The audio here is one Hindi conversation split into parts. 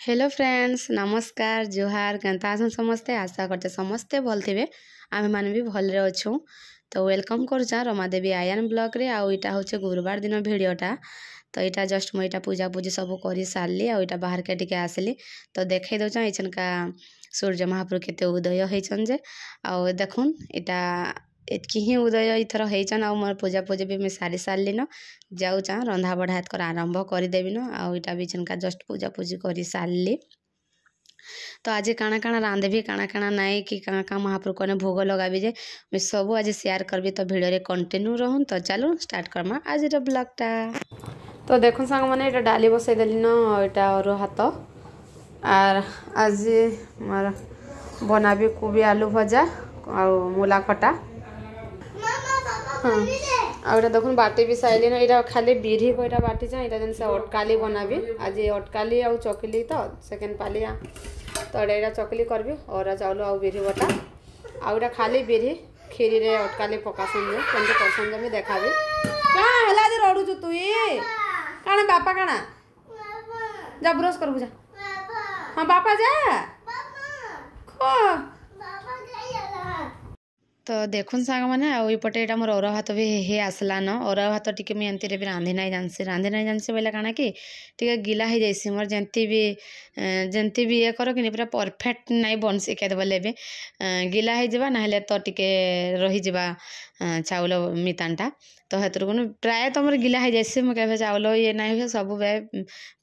हेलो फ्रेंड्स नमस्कार जुहार केनता अछन समस्ते आशा करते समस्ते भल थे आम मैंने भी भल अच्छू तो वेलकम करुचा रमादेवी आयन ब्लॉग रे आउ इटा होचे गुरुवार दिन भिडटा तो यहाँ जस्ट मुझे पूजा पूजी सब कर सारे आईटा बाहर के टिके आसली तो देखे दौचा एचनका सूर्य महाप्रभु केते उदय होचन जे आउ देखुन इटा एतकी ही उदय इथर होचन आ मोर पूजा पूजी भी मुझे सारी सारे न जाऊचा रंधा बढ़ा एतकर आरंभ करदेवी न आउ इटा भी चनका जस्ट पूजा पूजी कर सारे तो आज काଣା काଣା रांधबी काଣା काଣା नाई कि काଣା काଣା महाप्रभु को भोग लगाबी जे मैं सब आज शेयर करबी तो भिडियो रे कंटिन्यू रहूँ तो चलो स्टार्ट करमा आज ब्लॉगटा तो देखो सांग मैंने ये डाली बसई देली न यहाँ अरु हाथ आर आज मार बनाबी कोबी आलू भजा आ मूला खटा हाँ आउटा देखुन बाटी भी साइली ना इटा खाली बिरी को इटा बाटी जा इटा जन से अटकाली बनाबी आज अटकाली आ चकली तो सेकेंड पाली तो एटा चकली करबी और चाउल आ बिरी बटा आउटा खाली बिरी खीरी रे अटकाली पकासन जे केमते करसन जे मैं देखाबी का हला जे रडू छु तुई काना बापा काना जा ब्रश कर बुझा हाँ बापा जा खो तो देखुन सांग मैंने आईपटे यहाँ मोर अरुआ भात भी हे आसला न अरुआ भात टी मुझे एमती भी रांधि ना जानसी बोले काना कि टी गिला हो जाइसी मोर जंती भी ये कर कि पूरा परफेक्ट नहीं बनसी के बोले भी गिला हो जावा ना तो टिके रही जावा चाउल मितानटा तो हेतर को प्राय तो मोर गिला हो जाइसी मुझे चाउल ये ना हुए सब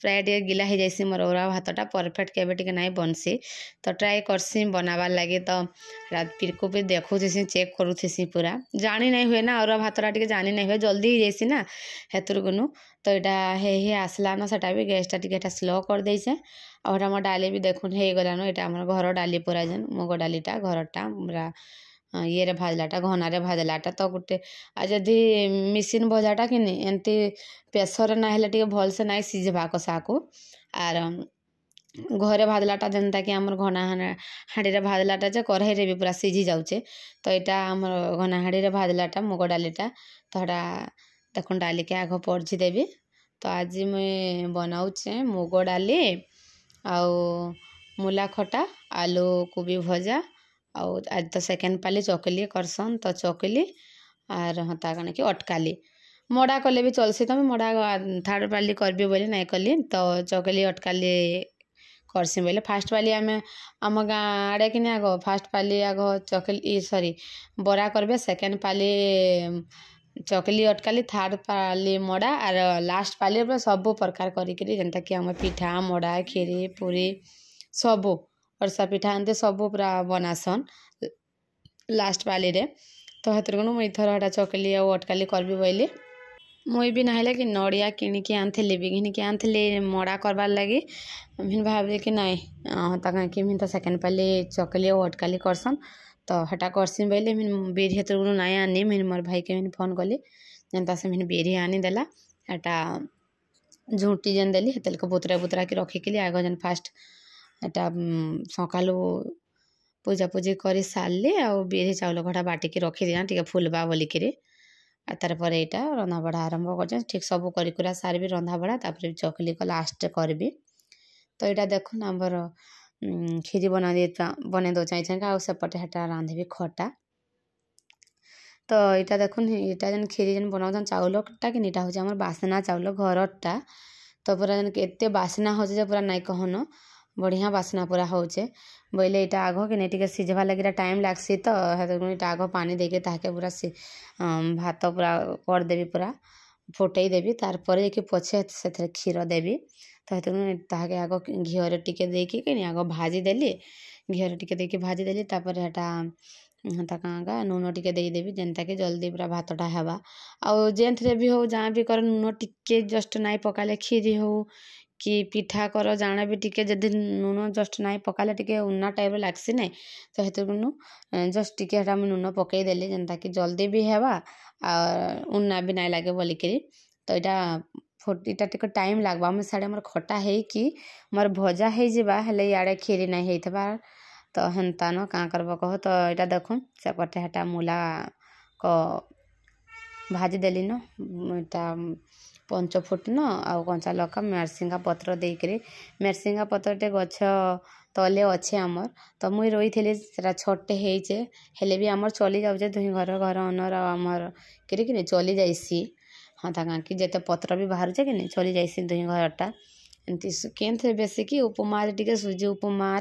प्राय टे गिला हो जाइसी मोर अरुआ भातटा परफेक्ट के टे नहीं बनसी तो ट्राए करसी बनाबार लगे तो रात पीर को भी देखुसी चेक करुसी पूरा जानी नहीं हुए ना अरुआ भातटा टे जानी नहीं हुए जल्दी हो जाइसी ना हेतर को तो यहाँ हे आसला न सेटा भी गैसटा टे स्लो कर देसे और मोर डाली भी देखुन हो गलान यहाँ आम घर डाली पूरा जेन मुग डालीटा घरटा पूरा ये रे भाजलाटा घना भाजलाटा तो गोटे आ जदि मिसिन भजाटा कि एमती प्रेसर ना हेले टे भल से ना सीझा कषा को आर घरे भाजलाटा जेनता कि आम घना हाँड़ी रे भाजलाटा जे कढ़ई रे भी पूरा सीझी जाऊे तो यहाँ आम घना हाँड़ी रे भाजलाटा मुग डालीटा तो देखुन डाली के आग पड़छी देवी तो आज मुई बनाऊे मुग डाली आउ मूला खटा आलू कोबी भजा आउ आज तो सेकेंड पाली चकली करसन तो चकली आर हता कण कि अटकाली मड़ा कले भी चलसी तो मड़ा थर्ड पाली करबी बोली नहीं कली तो चकली अटकाली करसी बोले फास्ट पाली आम गाँ आड़े कि आग फास्ट पाली आग चकली सॉरी बरा करबे सेकेंड पाली चकली अटकाली थर्ड पाली मड़ा आर लास्ट पाली सब प्रकार करी जेनता कि आम पिठा मड़ा खीरी पूरी सबू अरसा पिठा एमती सब पूरा बनासन लास्ट पाली रे तो हेतर को मुई थर हटा चकली आ अटकाली करबी बोली मुई भी ना कि नड़िया किणिकी आनी भी घिनिकी आनी मड़ा करबार लगी फिर भाविली कि नाई ता कहीं मिन तो सेकेंड पाली चकली और अटकाली करसन तो हटा करसी बोली मिन बिरी हेतर को नाई आनी मिन मोर भाई के मिन फोन कली जनता से मिन बिरी आनी देला हटा झूटी जेन देली हेतल को बुतरा बुतरा के रखिकी आग जेन फास्ट एटा सकालू पूजा पूजी कर सारे आउ बिरी चाउल घटा बाटिकी रखी दिया टे फुलबा बोलिकी तार पर यहाँ रंधा बढ़ा आरंभ कर ठीक सब कर सारी रंधा बढ़ा तापर चकली को लास्ट करबी तो यहाँ देखुन आमर खीरी बना दो चाहिए आ सेपटे हेटा रांधबी खटा तो यहाँ देखुन यहाँ जेन खीरी जेन बनाऊन चाउलटा कि यहाँ हूँ बासना चाउल घरटा तो पूरा जेन एत बासना हो पूरा नाई कहन बढ़िया बासना पूरा होचे बोले यहाँ आग कि नहीं सीझवा लगे टाइम लागसी तो यहाँ आग पानी देके ताके पूरा भात पूरा करदेवी पूरा फुटई देवी तारपर देखिए पछे से क्षीर देवी तो आग घीर टिके देकी आग भाजी देली घीर टिके देकी भाजी देली तापर हेटा का नून टिके देदेवी जेनता कि जल्दी पूरा भातटा हेबा आउ जेनथरे भी हो जहाँ भी कर नून टिके जस्ट नाई पकाले खीरी हो कि पिठा कर जाना भी टिके जदि नून जस्ट नाई पकाले टिके उन्ना टाइप लागसी नाई तो हेतु जस्ट टिके हेटा नून पकई देली जेनता कि जल्दी भी हेबा और उन्ना भी नाई लागे बोलिकी तो यहाँ टिके टाइम लागबा मैं साड़े मोर खटा है कि मोर भजा हो जावा हेले याड़े खीरी नहीं होइथबा तो हेन्ता न काँ करब कह तो यहाँ देखुन सेपटे हेटा मूला को भाजी देली न पंचफुटन आउ कंचा लका मेरसिंगा पत्र देकरी मेरसिंगा पत्रटे गछ तले अच्छे आमर तो मुई रही थी छोटे होचे हेले भी आमर चली जाऊे दुई घर घर अनर आमर कि चली जाइसी हाँ ता कि जिते पत्र भी बाहर कि नहीं चली जाइसी दुई घरटा एमती केन्थे बेसी कि उपमा टे सुजी उपमा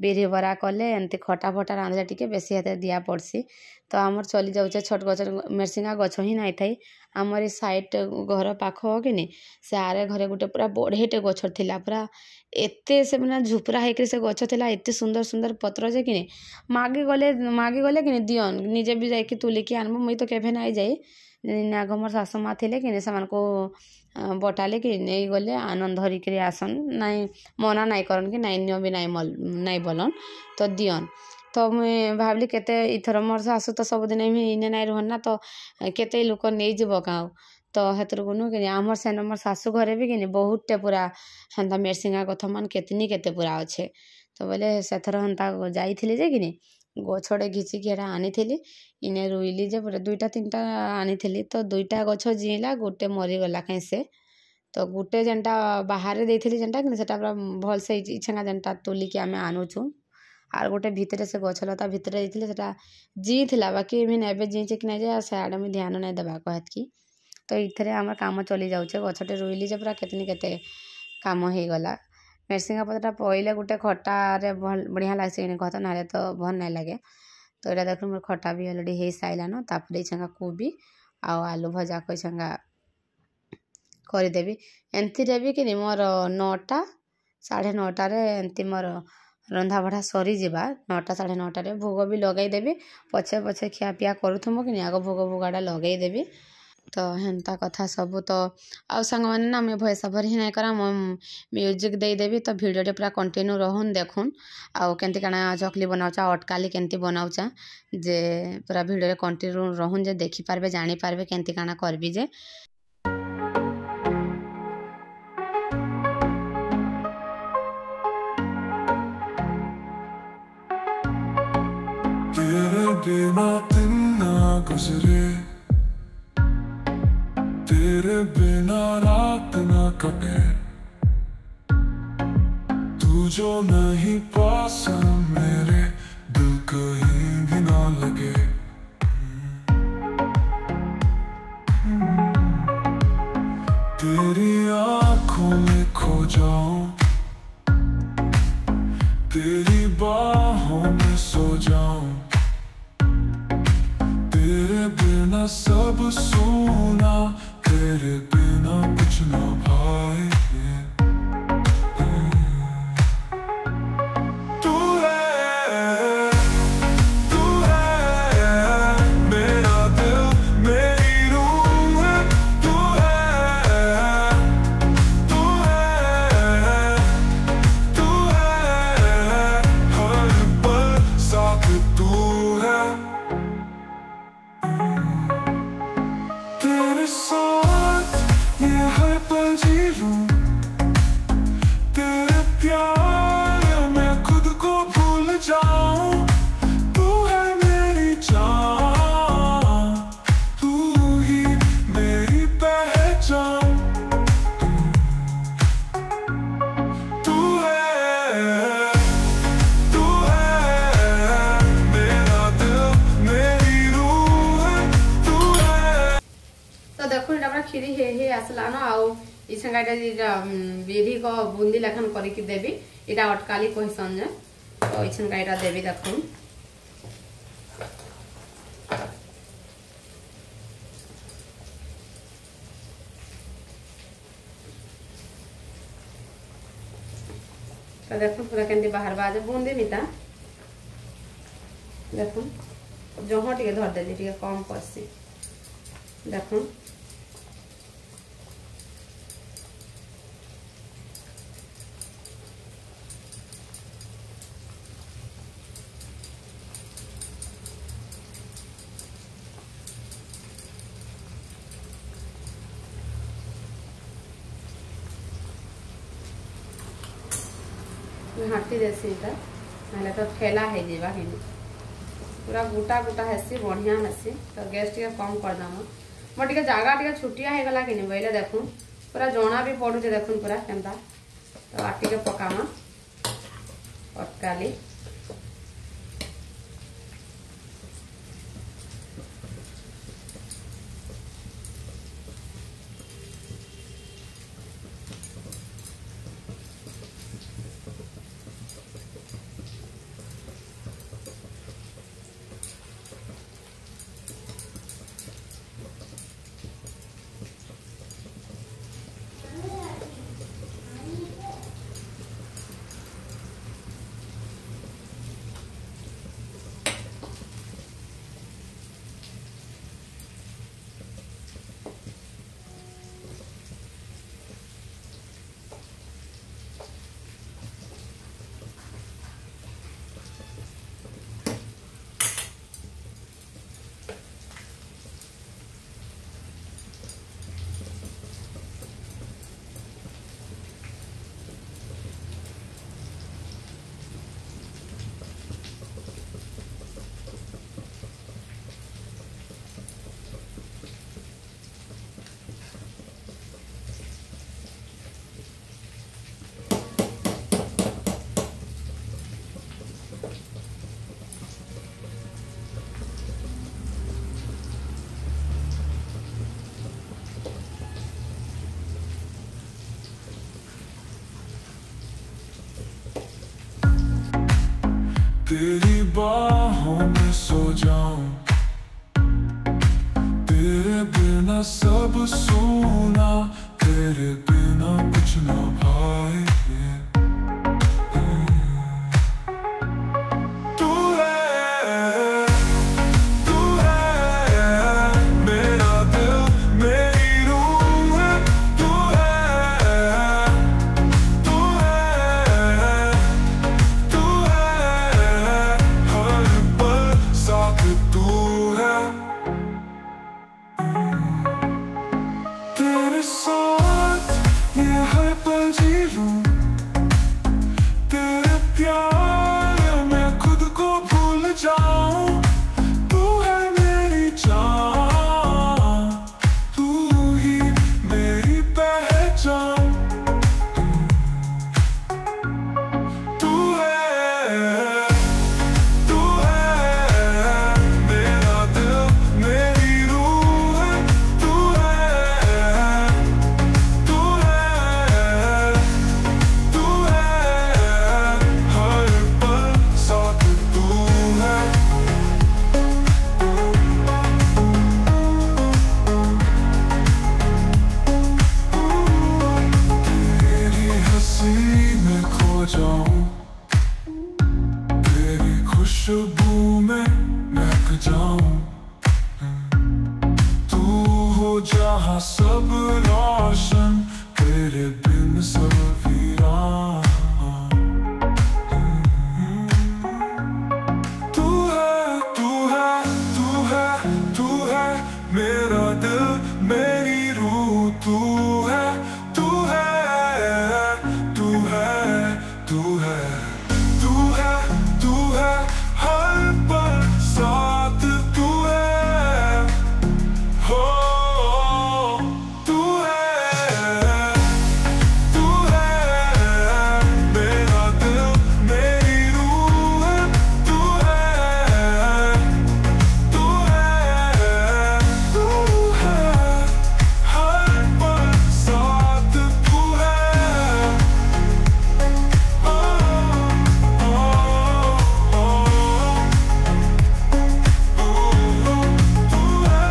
बिरी बरा कले एमती खटा फटा रांधले टे बेसी हाथ दिया पड़सी तो आमर चली जाऊे छोट गछ मेरसिंगा गछ ही नाई थाई आमर ई साइड घर पाख कि नहीं से आरे घरे गोटे पूरा बढ़ेटे गछ थिला पूरा एते से मैंने झुपरा होकर से गछ थिला एते सुंदर सुंदर पत्र जे कि मागी गले कि नहीं दियन निजे भी जाकि तुलिकी आनबो मुई तो केभे नाई जाई नाग मोर सासु माँ थे कि को बटाले कि नहीं गले आनंद धरिक आसन नाई मना नाई करन कि नाई नियो भी नाई बोलन तो दियन तो मुई भावली केते इथर मोर सासु तो सबुदिन इने नाई रुहन ना तो केते लोक नहीं जीव गाँव तो हेतर गुनु कि आमर सेन मोर सासु घरे भी कि बहुतटे पूरा हेन्ता मेरसिंगा गथ मान केते पूरा अच्छे तो बोले से थर हेन्ता जाइथिले जे कि गछड़े घिचिकी एटा आनी इने रुइली जे पूरा दुईटा तीनटा आनी तो दुईटा गछ जीला गोटे मरीगला कहीं से तो गोटे जेनटा बाहर देइथिली जेनटा कि सेटा पूरा भल से इछेगा जेनटा तुलिकी आमे आनुछु आर गोटे भितरे से गछ लता भितरे देइथिले सेटा जी थिला बाकी एमिन एबे जीचे कि नै जे साडे में ध्यान नै देबा कहत की तो इथरे हमर काम चली जाउछे गछटे रुइली जे पूरा केते काम हो गला मेरसिंगा पत्रटा पहिले गोटे खटा रे बढ़िया लागसे कहत ना तो भल नहीं लगे तो ये देख मोर खटा भी अलरेडी हो सारान तापर छंगा कोबी आउ आलू भजा को छंगा करदेवी एमती भी कि मोर 9टा 9:30 एमती मोर रंधा बढ़ा सरी जा 9टा 9:30 भोग भी लगेदेवी पछे पछे खिया पिया करूथमो कि आग भोग भोगाटा लगेदेवी तो हेन्ता कथा सबू तो आउ सांग मैंने ना मैं भॉइस ओवर ही नहीं करा म्यूजिक देदेवी तो भिडियो पूरा कंटिन्यू रहन देखुन आउ केंती काना चकली बनाऊचा अटकाली केंती बनाऊचा जे पूरा भिडियो कंटिन्यू रहन जे देखि पारबे जानी पारबे केंती काना करबी जे तेरे बिना दिन ना गुजरे तेरे बिना रात ना कटे तू जो नहीं पास मेरे दिल कहीं भी ना लगे तेरी आँखों में खो जाऊं तेरी बाहों में सो जाऊं तेरे बिना सब सोना तेरे बिना कुछ ना भाई तू है मेरा दिल मेरी रूह है तू है हर पल साथ तू है तेरे साथ ये हर पल जी लूं तेरे प्यार में खुद को भूल जाऊं तू है मेरी जान तू ही मेरी पहचान तू है मेरा दिल मेरी रूह है तू है तो देखो इटा पूरा खीरी हे आसला न आउ ई संगा इटा बिरी को बूंदी लखन करके देबी इटा अटकाली कहसन जे तो ई संगा इटा देबी देखो तो देखो पूरा केंदी बाहर बाजे बूंदी मिता देखो जहाँ टे धर देली टे कम करसी देखो हाथी देसी ना तो ठेला है जीवा कि पूरा गोटा गोटा हेसी बढ़िया हेसी तो गैस टे कम करदम मोर टे जगह टे छुटिया हो गला कि बोले देखूँ पूरा जना भी पड़ुचे देखुन पूरा केनता तो आटी के पकामा अटकाली तेरी बाहों में सो जाऊं, तेरे बिना सब सोना, तेरे बिना कुछ ना भाए। तू है, तू है मेरा दिल, मेरी रूह है। तू है, तू है, तू है हर पल साथ तू है। तेरे साथ ये हर पल जी लूं, तेरे प्यार में खुद को भूल जाऊं। तू है मेरी जान, तू ही मेरी पहचान। तू है, तू है मेरा दिल, मेरी रूह है। तू है, तू है, तू है हर पल साथ तू है। तेरी हंसी में खो जाऊं, तेरी खुशबू में महक जाऊं। तू हो जहाँ सब रोशन, तेरे बिन सब वीरान। तू है, तू है, तू है, तू है मेरा दिल, मेरी रूह। तू है, तू है, तू है, तू है, तू है, तू है हर पल साथ तू है। हो तू है, तू है मेरा दिल, मेरी रूह है। तू है, तू है, तू है हर पल साथ तू है। ओ, ओ, तू है।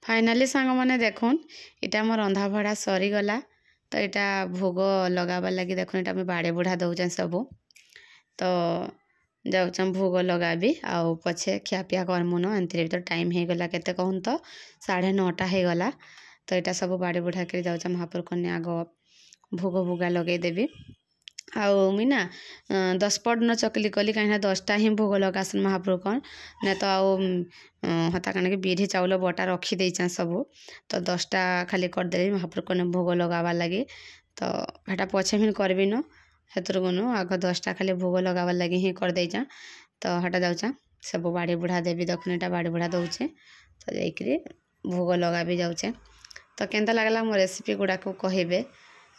फाइनाली सांग मैंने देखुन इटा मोर रंधा भड़ा सरीगला तो यहाँ भोग लगाबार लगी देखुन इटा मुझे बाड़े बुढ़ा दौचे सबू तो जाऊँ भोग लगाबी आउ पछे खियापिया करमुन एंती तो टाइम हो गला केते कहून तो 9:30 हो गला तो यहाँ सब बाड़े बुढ़ा कर जाऊँ महापुर कन्या आग भोग भोगा लगेदेवी आउ मुई ना 10 पट न चकली कली कहीं 10टा ही भोग लगासन महाप्रभु कौन ना तो आउ हता कण के बिरी चाउल बटा रखी देचा सबू तो 10टा खाली करदेली महाप्रभु कौन भोग लगाबार लगी तो हेटा पछे भी करबी न हेतुर गनु आग 10टा खाली भोग लगाबार लगी ही कर देचा तो हेटा जाऊँ सब बाड़ी बुढ़ा देवी दक्षिणीटा बाड़ी बुढ़ा दौचे तो जाइकरी भोग लगा भी जाऊे। तो केंता लगला मो रेसिपी गुड़ाक कहे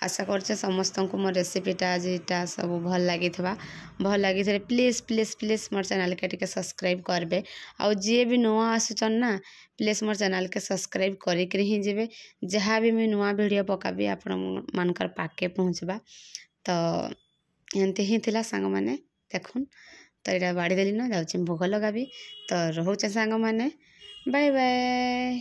आशा करछे समस्त को मो रेसिपीटा आजटा सब भल लगी भल लगी please please please more channel के टिके सब्सक्राइब करबे आउ जी भी नुआ आसुचन ना प्लीज़ मोर चैनल के सब्सक्राइब करिकरी ही जेबे जहाँ भी मुझे नुआ वीडियो पकाबी आपण मानकर पाके पहुँचबा। तो एमती ही थिला सांग माने देखुन तो यहाँ बाड़ी देली न जाऊँ भोग लगाबी तो रोचे सांग माने बाय बाय।